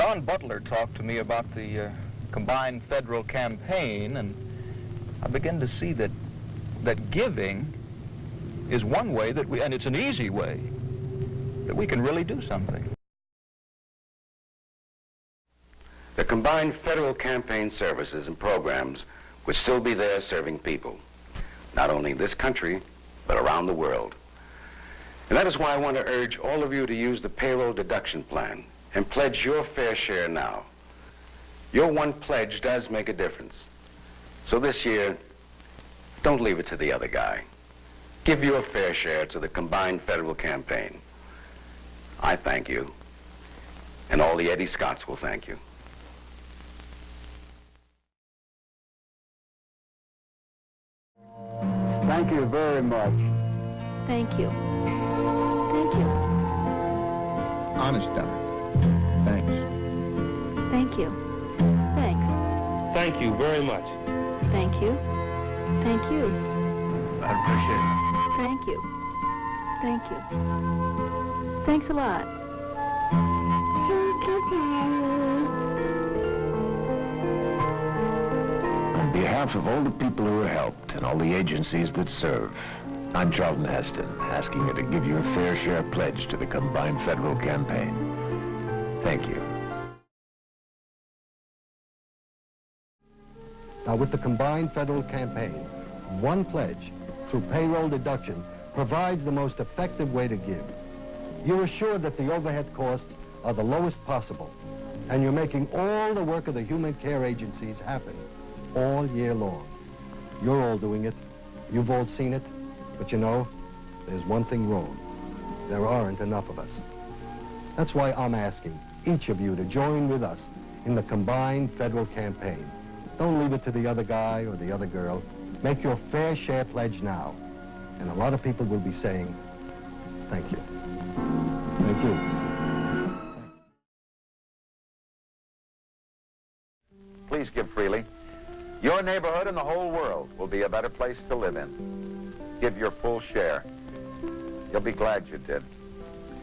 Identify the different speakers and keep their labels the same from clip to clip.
Speaker 1: Don Butler talked to me about the combined federal campaign, and I begin to see that giving is one way that we, and it's an easy way, that we can really do something.
Speaker 2: The combined federal campaign services and programs would still be there serving people, not only in this country, but around the world. And that is why I want to urge all of you to use the payroll deduction plan and pledge your fair share now. Your one pledge does make a difference. So this year, don't leave it to the other guy. Give your fair share to the combined federal campaign. I thank you, and all the Eddie Scotts will thank you.
Speaker 3: Thank you very much.
Speaker 4: Thank you. Thank you.
Speaker 1: Honest, Doc. Thanks.
Speaker 4: Thank you. Thanks.
Speaker 5: Thank you very much.
Speaker 4: Thank you. Thank you.
Speaker 1: I appreciate it.
Speaker 4: Thank you. Thank you. Thanks a lot.
Speaker 6: On behalf of all the people who are helped and all the agencies that serve, I'm Charlton Heston, asking you to give your fair share pledge to the combined federal campaign. Thank you.
Speaker 3: Now, with the combined federal campaign, one pledge through payroll deduction provides the most effective way to give. You're assured that the overhead costs are the lowest possible, and you're making all the work of the human care agencies happen all year long. You're all doing it. You've all seen it. But you know, there's one thing wrong. There aren't enough of us. That's why I'm asking each of you to join with us in the combined federal campaign. Don't leave it to the other guy or the other girl. Make your fair share pledge now. And a lot of people will be saying, thank you. Thank you.
Speaker 7: Please give freely. Your neighborhood and the whole world will be a better place to live in. Give your full share. You'll be glad you did.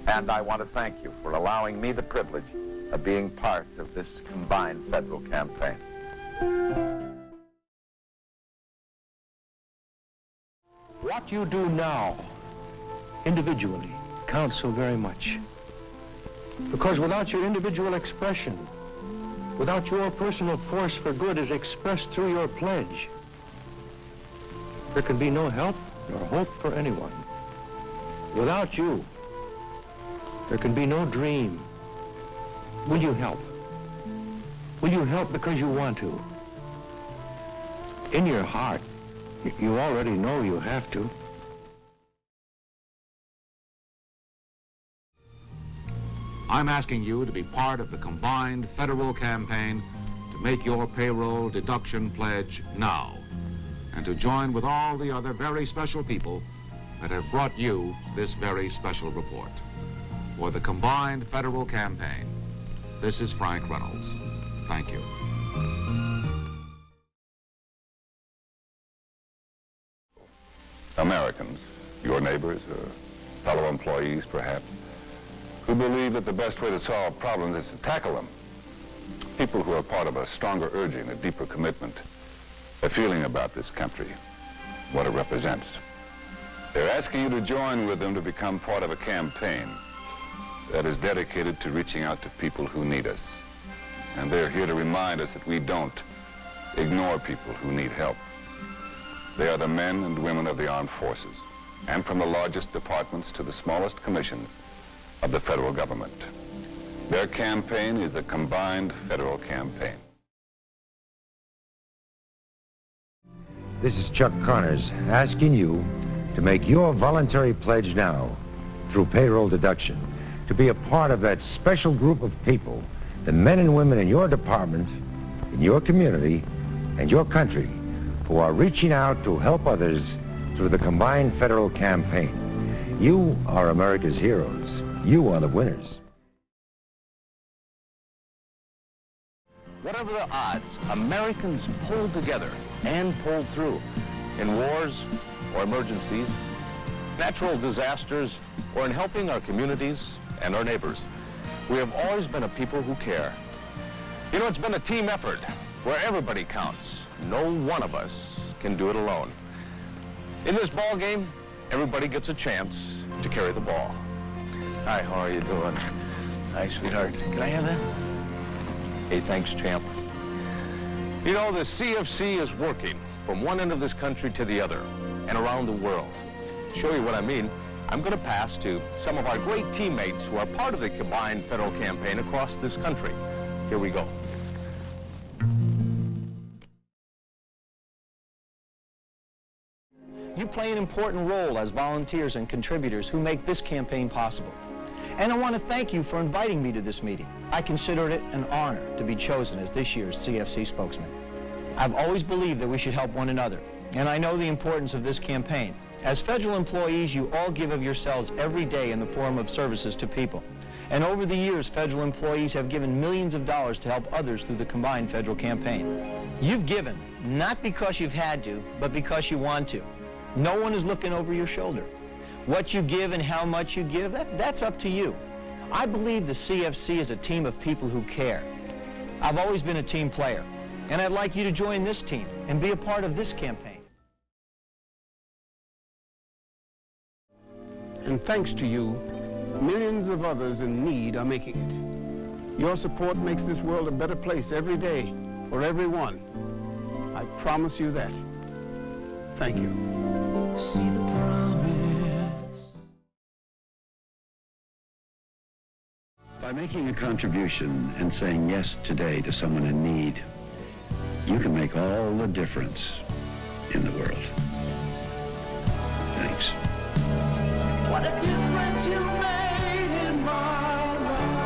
Speaker 7: And I want to thank you for allowing me the privilege of being part of this combined federal campaign.
Speaker 8: What you do now, individually, counts so very much. Because without your individual expression, without your personal force for good as expressed through your pledge, there can be no help nor hope for anyone. Without you, there can be no dream. Will you help? Will you help because you want to? In your heart, you already know you have to.
Speaker 9: I'm asking you to be part of the combined federal campaign to make your payroll deduction pledge now, and to join with all the other very special people that have brought you this very special report. For the combined federal campaign, this is Frank Reynolds. Thank you.
Speaker 10: Americans, your neighbors or fellow employees perhaps, who believe that the best way to solve problems is to tackle them. People who are part of a stronger urging, a deeper commitment, a feeling about this country, what it represents. They're asking you to join with them to become part of a campaign that is dedicated to reaching out to people who need us. And they're here to remind us that we don't ignore people who need help. They are the men and women of the armed forces, and from the largest departments to the smallest commissions of the federal government. Their campaign is the combined federal campaign.
Speaker 6: This is Chuck Connors asking you to make your voluntary pledge now through payroll deduction to be a part of that special group of people, the men and women in your department, in your community, and your country who are reaching out to help others through the combined federal campaign. You are America's heroes. You are the winners.
Speaker 5: Whatever the odds, Americans pulled together and pulled through in wars or emergencies, natural disasters, or in helping our communities and our neighbors. We have always been a people who care, You know, it's been a team effort where everybody counts. No one of us can do it alone. In this ball game, everybody gets a chance to carry the ball.
Speaker 11: Hi, how are you doing? Hi, sweetheart. Can I have that?
Speaker 5: Hey, thanks, champ. You know, the CFC is working from one end of this country to the other and around the world. To show you what I mean, I'm going to pass to some of our great teammates who are part of the combined federal campaign across this country. Here we go.
Speaker 12: You play an important role as volunteers and contributors who make this campaign possible. And I want to thank you for inviting me to this meeting. I consider it an honor to be chosen as this year's CFC spokesman. I've always believed that we should help one another, and I know the importance of this campaign. As federal employees, you all give of yourselves every day in the form of services to people. And over the years, federal employees have given millions of dollars to help others through the combined federal campaign. You've given, not because you've had to, but because you want to. No one is looking over your shoulder. What you give and how much you give, that's up to you. I believe the CFC is a team of people who care. I've always been a team player, and I'd like you to join this team and be a part of this campaign.
Speaker 13: And thanks to you, millions of others in need are making it. Your support makes this world a better place every day for everyone. I promise you that. Thank you.
Speaker 14: See the promise.
Speaker 15: By making a contribution and saying yes today to someone in need, you can make all the difference in the world. Thanks.
Speaker 14: What a difference you made in my life.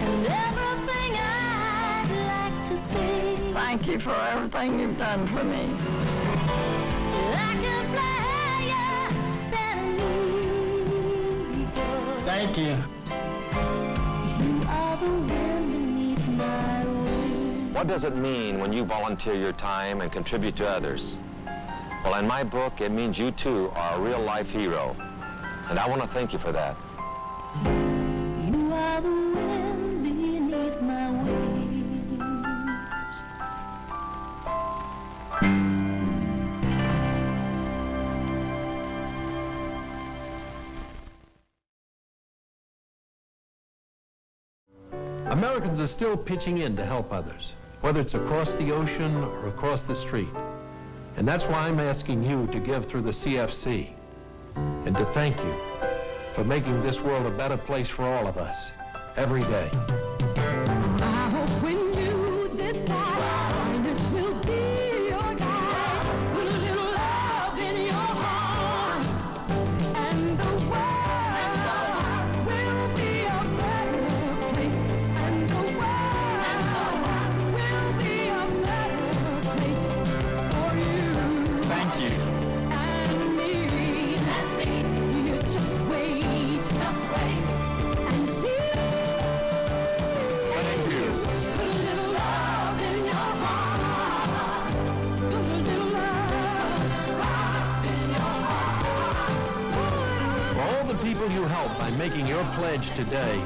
Speaker 16: And everything I'd like to be.
Speaker 17: Thank you for everything you've done for me.
Speaker 16: Like a flyer that leaves.
Speaker 11: Thank you.
Speaker 5: What does it mean when you volunteer your time and contribute to others? Well, in my book, it means you too are a real-life hero. And I want to thank you for that.
Speaker 16: You are the wind beneath my wings.
Speaker 8: Americans are still pitching in to help others, whether it's across the ocean or across the street. And that's why I'm asking you to give through the CFC and to thank you for making this world a better place for all of us every day.
Speaker 16: I hope when you decide this will be your guide, put a little love in your heart, and the world will be a better place, and the world will be a better place for you.
Speaker 11: Thank you.
Speaker 16: And me. You just wait and see.
Speaker 11: Thank you.
Speaker 16: Put a little love in your heart. Put a little love in your heart.
Speaker 8: For all the people you help by making your pledge today,